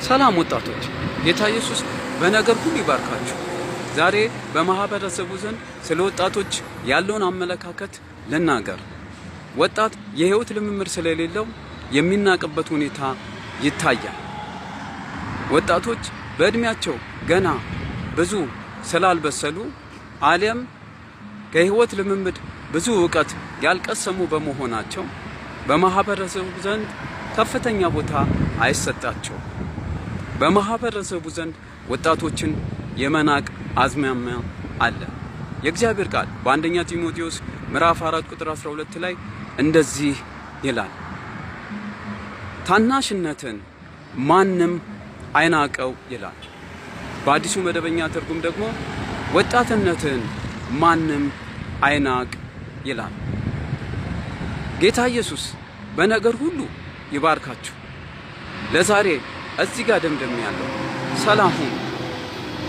ሰላም ወጣቶች፣ ጌታ ኢየሱስ በነገር ሁሉ ይባርካችሁ። ዛሬ በማህበረሰቡ ዘንድ ስለ ወጣቶች ያለውን አመለካከት ልናገር። ወጣት የህይወት ልምምድ ስለሌለው የሚናቅበት ሁኔታ ይታያል። ወጣቶች በእድሜያቸው ገና ብዙ ስላልበሰሉ ዓለም ከህይወት ልምምድ ብዙ ዕውቀት ያልቀሰሙ በመሆናቸው በማህበረሰቡ ዘንድ ከፍተኛ ቦታ አይሰጣቸውም። በማህበረሰቡ ዘንድ ወጣቶችን የመናቅ አዝማሚያ አለ። የእግዚአብሔር ቃል በአንደኛ ጢሞቴዎስ ምዕራፍ 4 ቁጥር 12 ላይ እንደዚህ ይላል፣ ታናሽነትን ማንም አይናቀው ይላል። በአዲሱ መደበኛ ትርጉም ደግሞ ወጣትነትን ማንም አይናቅ ይላል። ጌታ ኢየሱስ በነገር ሁሉ ይባርካችሁ። ለዛሬ እዚህ ጋር ደምደም ያለው ሰላም ሁኑ።